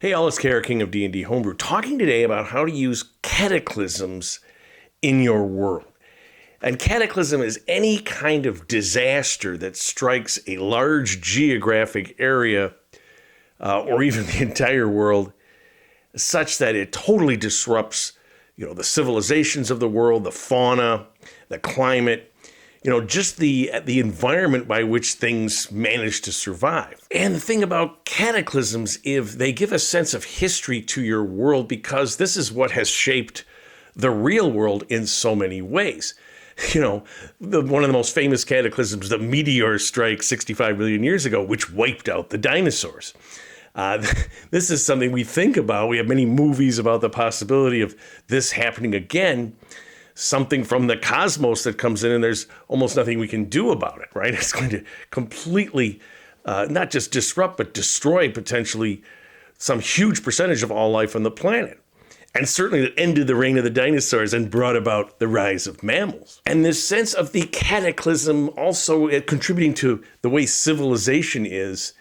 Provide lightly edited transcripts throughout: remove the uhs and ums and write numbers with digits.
Hey, all, it's Kara King of D&D Homebrew, talking today about how to use cataclysms in your world. And cataclysm is any kind of disaster that strikes a large geographic area or even the entire world, such that it totally disrupts, the civilizations of the world, the fauna, the climate, just the environment by which things manage to survive. And the thing about cataclysms is they give a sense of history to your world because this is what has shaped the real world in so many ways. One of the most famous cataclysms, the meteor strike 65 million years ago, which wiped out the dinosaurs. This is something we think about. We have many movies about the possibility of this happening again. Something from the cosmos that comes in and there's almost nothing we can do about it, right? It's going to completely not just disrupt, but destroy potentially some huge percentage of all life on the planet. And certainly it ended the reign of the dinosaurs and brought about the rise of mammals. And this sense of the cataclysm also contributing to the way civilization is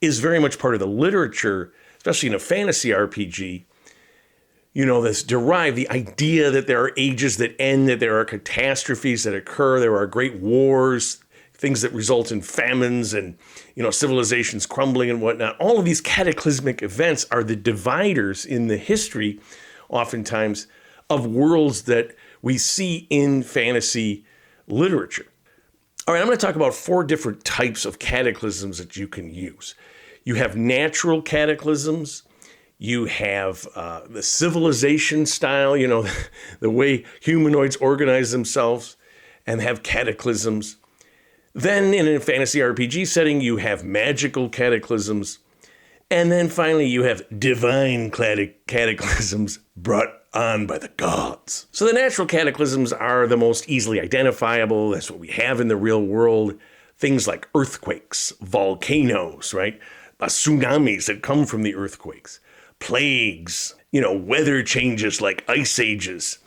very much part of the literature, especially in a fantasy RPG. This derived, the idea that there are ages that end, that there are catastrophes that occur, there are great wars, things that result in famines and, civilizations crumbling and whatnot. All of these cataclysmic events are the dividers in the history, oftentimes, of worlds that we see in fantasy literature. All right, I'm going to talk about 4 different types of cataclysms that you can use. You have natural cataclysms. You have the civilization style, the way humanoids organize themselves and have cataclysms. Then in a fantasy RPG setting, you have magical cataclysms. And then finally, you have divine cataclysms brought on by the gods. So the natural cataclysms are the most easily identifiable. That's what we have in the real world. Things like earthquakes, volcanoes, right? Tsunamis that come from the earthquakes. Plagues, weather changes like ice ages,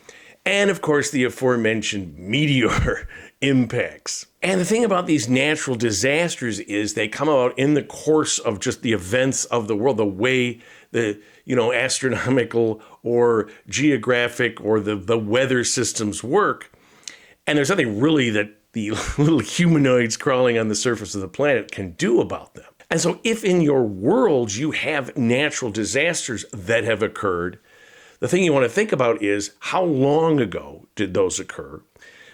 and of course the aforementioned meteor impacts. And the thing about these natural disasters is they come about in the course of just the events of the world, the way the, astronomical or geographic or the weather systems work. And there's nothing really that the little humanoids crawling on the surface of the planet can do about them. And so if in your world you have natural disasters that have occurred, the thing you want to think about is how long ago did those occur?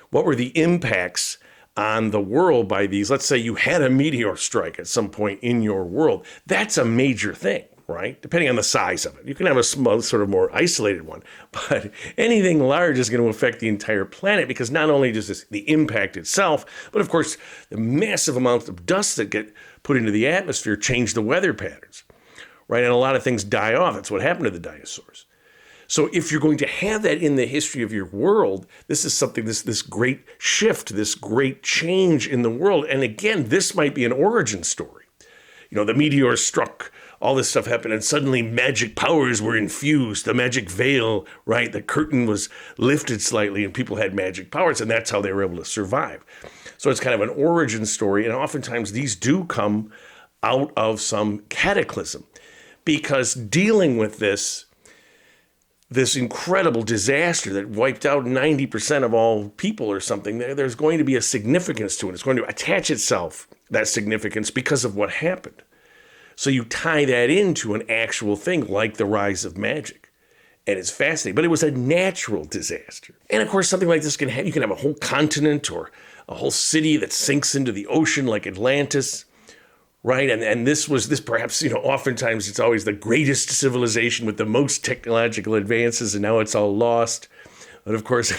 What were the impacts on the world by these? Let's say you had a meteor strike at some point in your world. That's a major thing, right? Depending on the size of it. You can have a small, sort of more isolated one, but anything large is going to affect the entire planet because not only does the impact itself, but of course the massive amounts of dust that get put into the atmosphere change the weather patterns, right? And a lot of things die off. That's what happened to the dinosaurs. So if you're going to have that in the history of your world, this is something, this great shift, this great change in the world. And again, this might be an origin story. The meteor struck, all this stuff happened, and suddenly magic powers were infused. The magic veil, right? The curtain was lifted slightly and people had magic powers, and that's how they were able to survive. So it's kind of an origin story, and oftentimes these do come out of some cataclysm because dealing with this incredible disaster that wiped out 90% of all people or something, there's going to be a significance to it. It's going to attach itself, that significance, because of what happened. So you tie that into an actual thing like the rise of magic. And it's fascinating. But it was a natural disaster. And of course, something like this you can have a whole continent or a whole city that sinks into the ocean like Atlantis, right? And this perhaps, oftentimes it's always the greatest civilization with the most technological advances, and now it's all lost. But of course,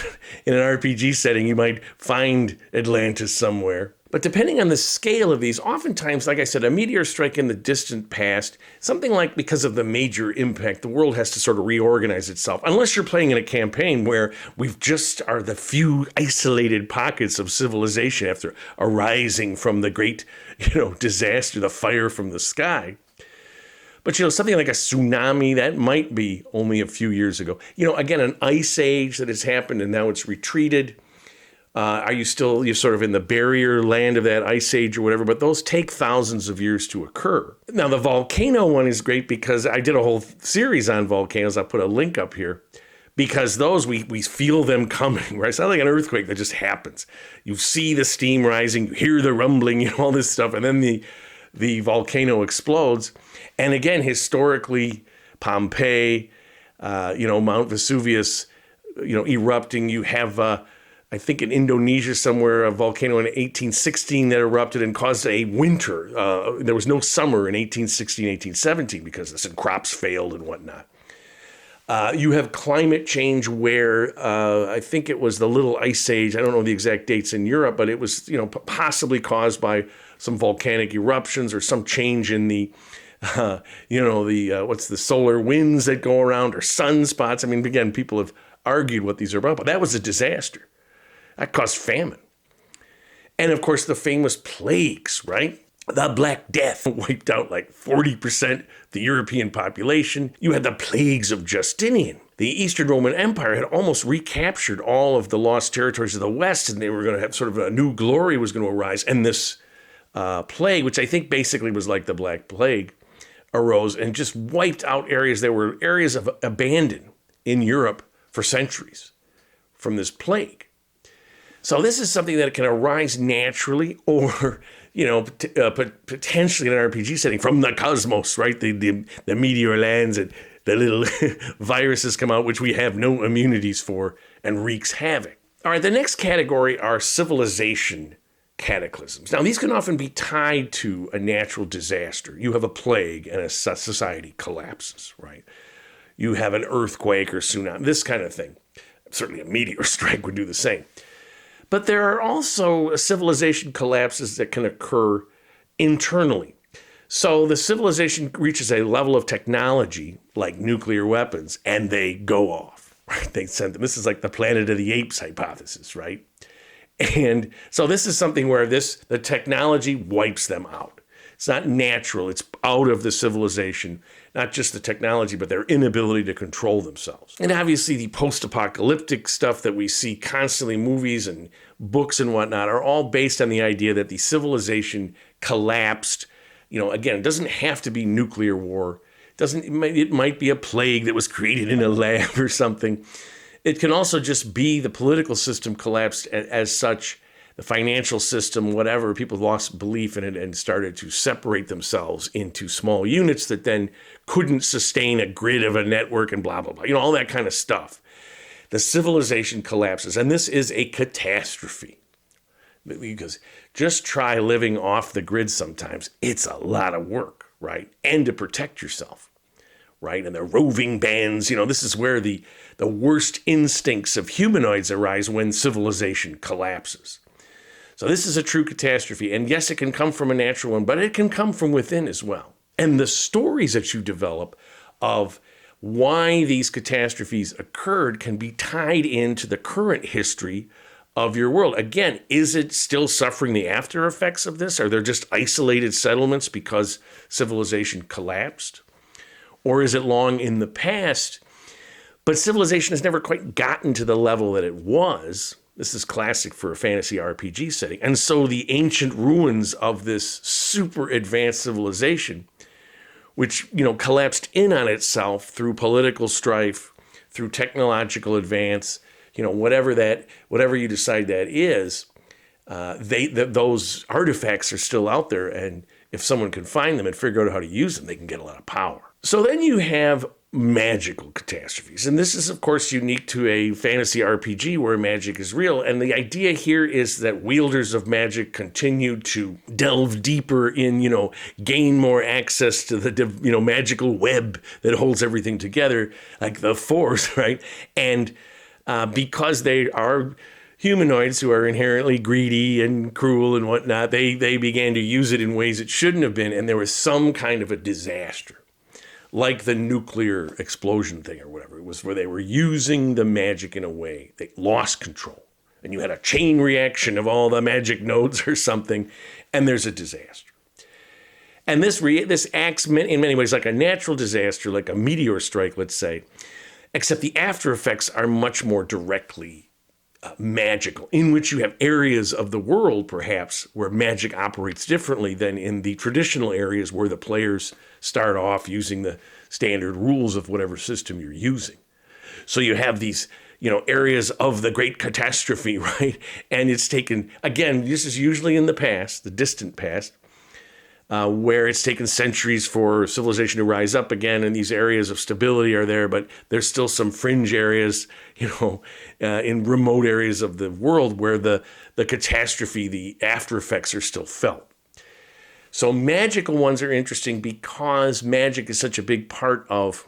in an RPG setting, you might find Atlantis somewhere. But depending on the scale of these, oftentimes, like I said, a meteor strike in the distant past, something like because of the major impact, the world has to sort of reorganize itself. Unless you're playing in a campaign where we've just are the few isolated pockets of civilization after arising from the great, disaster, the fire from the sky. But, something like a tsunami, that might be only a few years ago. Again, an ice age that has happened and now it's retreated. You're sort of in the barrier land of that ice age or whatever, but those take thousands of years to occur. Now, the volcano one is great because I did a whole series on volcanoes. I'll put a link up here because those, we feel them coming, right? It's not like an earthquake that just happens. You see the steam rising, you hear the rumbling, all this stuff, and then the volcano explodes. And again, historically, Pompeii, Mount Vesuvius, erupting. You have, I think in Indonesia somewhere, a volcano in 1816 that erupted and caused a winter. There was no summer in 1816, 1817 because the crops failed and whatnot. You have climate change where I think it was the Little Ice Age. I don't know the exact dates in Europe, but it was possibly caused by some volcanic eruptions or some change in the what's the solar winds that go around or sunspots. I mean, again, people have argued what these are about, but that was a disaster. That caused famine. And of course, the famous plagues, right? The Black Death wiped out like 40% the European population. You had the plagues of Justinian. The Eastern Roman Empire had almost recaptured all of the lost territories of the West, and they were going to have sort of a new glory was going to arise. And this plague, which I think basically was like the Black Plague, arose and just wiped out areas. There were areas of abandon in Europe for centuries from this plague. So this is something that can arise naturally or, potentially in an RPG setting from the cosmos, right? The meteor lands and the little viruses come out, which we have no immunities for and wreaks havoc. All right, the next category are civilization cataclysms. Now, these can often be tied to a natural disaster. You have a plague and a society collapses, right? You have an earthquake or tsunami, this kind of thing. Certainly a meteor strike would do the same. But there are also civilization collapses that can occur internally. So the civilization reaches a level of technology like nuclear weapons and they go off, right? They send them. This is like the Planet of the Apes hypothesis, right? And so this is something where the technology wipes them out. It's not natural. It's out of the civilization, not just the technology, but their inability to control themselves. And obviously the post-apocalyptic stuff that we see constantly, movies and books and whatnot, are all based on the idea that the civilization collapsed. Again, it doesn't have to be nuclear war. It might be a plague that was created in a lab or something. It can also just be the political system collapsed as such, the financial system, whatever. People lost belief in it and started to separate themselves into small units that then couldn't sustain a grid of a network and blah, blah, blah. All that kind of stuff. The civilization collapses, and this is a catastrophe. Because just try living off the grid sometimes. It's a lot of work, right? And to protect yourself, right? And the roving bands, this is where the worst instincts of humanoids arise when civilization collapses. So this is a true catastrophe. And yes, it can come from a natural one, but it can come from within as well. And the stories that you develop of why these catastrophes occurred can be tied into the current history of your world. Again, is it still suffering the after effects of this? Are there just isolated settlements because civilization collapsed? Or is it long in the past, but civilization has never quite gotten to the level that it was? This is classic for a fantasy RPG setting. And so the ancient ruins of this super advanced civilization, which, collapsed in on itself through political strife, through technological advance, whatever you decide that is, those artifacts are still out there. And if someone can find them and figure out how to use them, they can get a lot of power. So then you have magical catastrophes. And this is, of course, unique to a fantasy RPG where magic is real. And the idea here is that wielders of magic continue to delve deeper in, gain more access to the, magical web that holds everything together, like the Force, right? And because they are humanoids who are inherently greedy and cruel and whatnot, they began to use it in ways it shouldn't have been. And there was some kind of a disaster. Like the nuclear explosion thing or whatever. It was where they were using the magic in a way. They lost control. And you had a chain reaction of all the magic nodes or something, and there's a disaster. And this acts in many ways like a natural disaster, like a meteor strike, let's say, except the after effects are much more directly magical, in which you have areas of the world, perhaps, where magic operates differently than in the traditional areas where the players start off using the standard rules of whatever system you're using. So you have these, areas of the great catastrophe, right? And it's taken, again, this is usually in the past, the distant past, where it's taken centuries for civilization to rise up again, and these areas of stability are there, but there's still some fringe areas, in remote areas of the world where the catastrophe, the after effects are still felt. So magical ones are interesting because magic is such a big part of,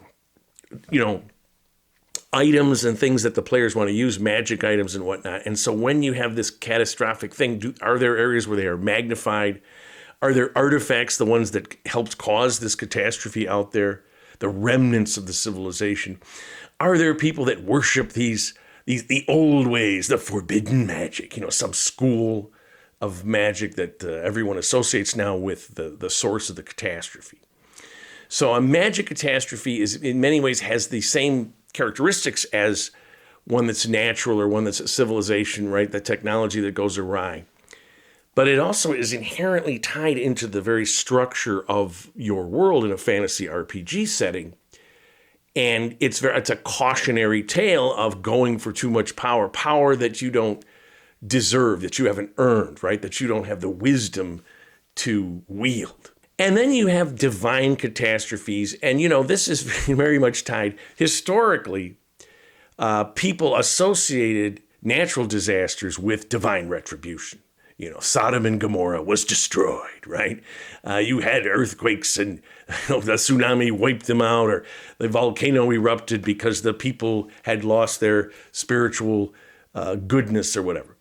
items and things that the players want to use, magic items and whatnot. And so when you have this catastrophic thing, are there areas where they are magnified? Are there artifacts, the ones that helped cause this catastrophe out there, the remnants of the civilization? Are there people that worship the old ways, the forbidden magic, some school of magic that everyone associates now with the source of the catastrophe? So a magic catastrophe is in many ways has the same characteristics as one that's natural or one that's a civilization, right? The technology that goes awry. But it also is inherently tied into the very structure of your world in a fantasy RPG setting. And it's a cautionary tale of going for too much power that you don't deserve, that you haven't earned, right? That you don't have the wisdom to wield. And then you have divine catastrophes. And, this is very much tied. Historically, people associated natural disasters with divine retribution. Sodom and Gomorrah was destroyed, right? You had earthquakes and the tsunami wiped them out, or the volcano erupted because the people had lost their spiritual goodness or whatever.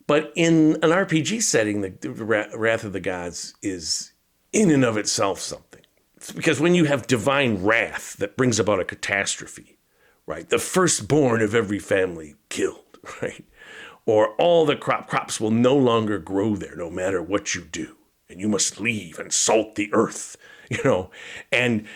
But in an RPG setting, the Wrath of the Gods is in and of itself something. It's because when you have divine wrath that brings about a catastrophe, right? The firstborn of every family killed, right? Or all the crops will no longer grow there no matter what you do. And you must leave and salt the earth, And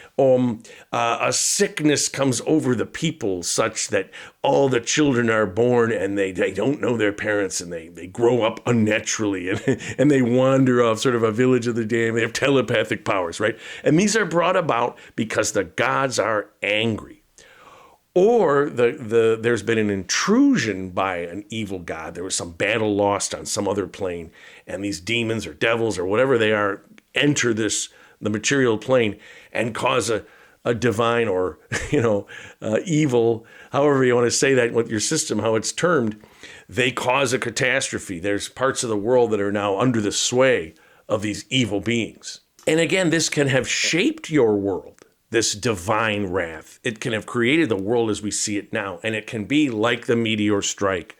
a sickness comes over the people such that all the children are born and they don't know their parents and they grow up unnaturally and they wander off sort of a village of the damned. They have telepathic powers, right? And these are brought about because the gods are angry. Or there's been an intrusion by an evil god. There was some battle lost on some other plane, and these demons or devils or whatever they are enter the material plane and cause a divine or evil, however you want to say that with your system, how it's termed. They cause a catastrophe. There's parts of the world that are now under the sway of these evil beings. And again, this can have shaped your world. This divine wrath. It can have created the world as we see it now. And it can be like the meteor strike,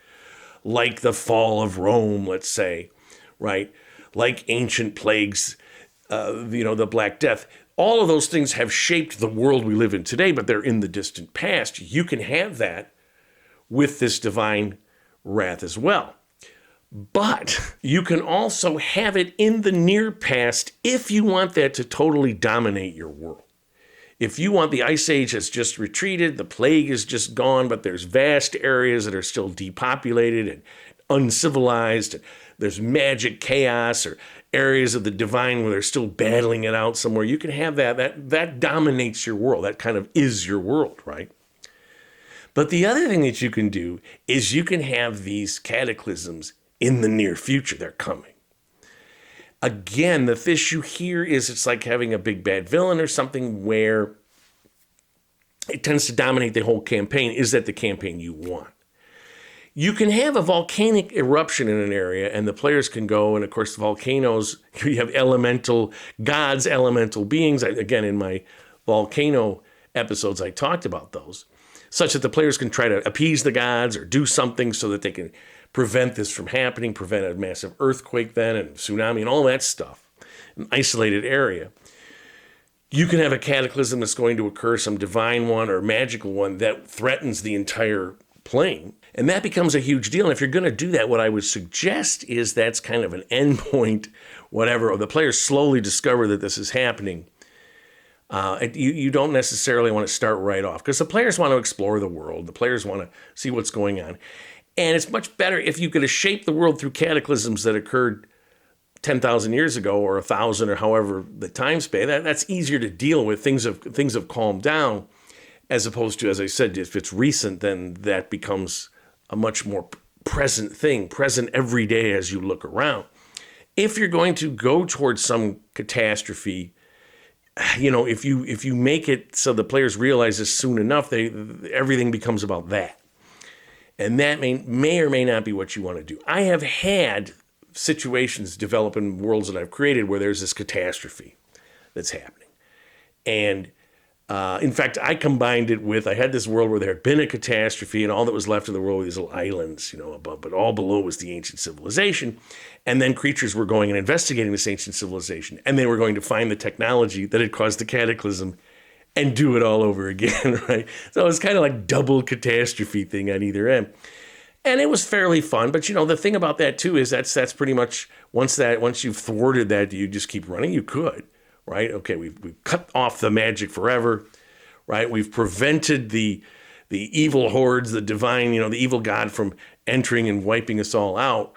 like the fall of Rome, let's say, right? Like ancient plagues, the Black Death. All of those things have shaped the world we live in today, but they're in the distant past. You can have that with this divine wrath as well. But you can also have it in the near past if you want that to totally dominate your world. If you want, the Ice Age has just retreated, the plague is just gone, but there's vast areas that are still depopulated and uncivilized, and there's magic chaos or areas of the divine where they're still battling it out somewhere, you can have that dominates your world. That kind of is your world, right? But the other thing that you can do is you can have these cataclysms in the near future. They're coming. Again, the issue here is it's like having a big bad villain or something where it tends to dominate the whole campaign. Is that the campaign you want? You can have a volcanic eruption in an area and the players can go, and of course the volcanoes, you have elemental gods, elemental beings. Again, in my volcano episodes, I talked about those, such that the players can try to appease the gods or do something so that they can prevent this from happening, prevent a massive earthquake then and tsunami and all that stuff, an isolated area. You can have a cataclysm that's going to occur, some divine one or magical one that threatens the entire plane. And that becomes a huge deal. And if you're going to do that, what I would suggest is that's kind of an endpoint, whatever, or the players slowly discover that this is happening. You don't necessarily want to start right off because the players want to explore the world. The players want to see what's going on. And it's much better if you could have shaped the world through cataclysms that occurred 10,000 years ago or 1,000 or however the time span. That's easier to deal with. Things have calmed down, as opposed to, as I said, if it's recent, then that becomes a much more present thing, present every day as you look around. If you're going to go towards some catastrophe, if you make it so the players realize this soon enough, everything becomes about that. And that may or may not be what you want to do. I have had situations develop in worlds that I've created where there's this catastrophe that's happening. And in fact, I combined it with, I had this world where there had been a catastrophe and all that was left of the world were these little islands, above, but all below was the ancient civilization. And then creatures were going and investigating this ancient civilization, and they were going to find the technology that had caused the cataclysm and do it all over again, right? So it was kind of like double catastrophe thing on either end. And it was fairly fun, but the thing about that too is that's pretty much once you've thwarted that, do you just keep running? You could, right? Okay, we've cut off the magic forever, right? We've prevented the evil hordes, the divine, the evil god from entering and wiping us all out.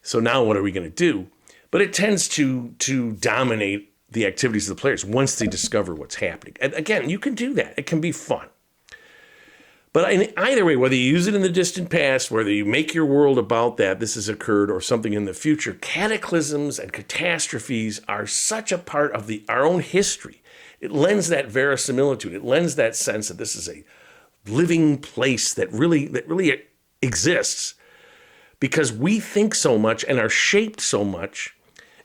So now what are we going to do? But it tends to dominate the activities of the players once they discover what's happening. And again, you can do that. It can be fun. But in either way, whether you use it in the distant past, whether you make your world about that, this has occurred, or something in the future, cataclysms and catastrophes are such a part of our own history. It lends that verisimilitude. It lends that sense that this is a living place that really exists, because we think so much and are shaped so much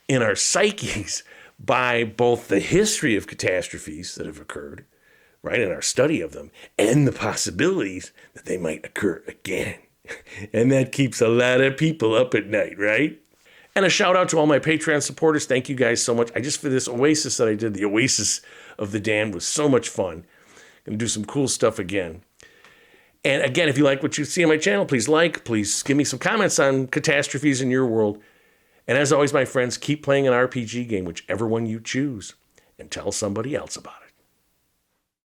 in our psyches by both the history of catastrophes that have occurred, right, in our study of them, and the possibilities that they might occur again. And that keeps a lot of people up at night, right? And a shout out to all my Patreon supporters. Thank you guys so much. For this Oasis that I did, the Oasis of the Damned, was so much fun. Gonna do some cool stuff again. And again, if you like what you see on my channel, please give me some comments on catastrophes in your world. And as always, my friends, keep playing an RPG game, whichever one you choose, and tell somebody else about it.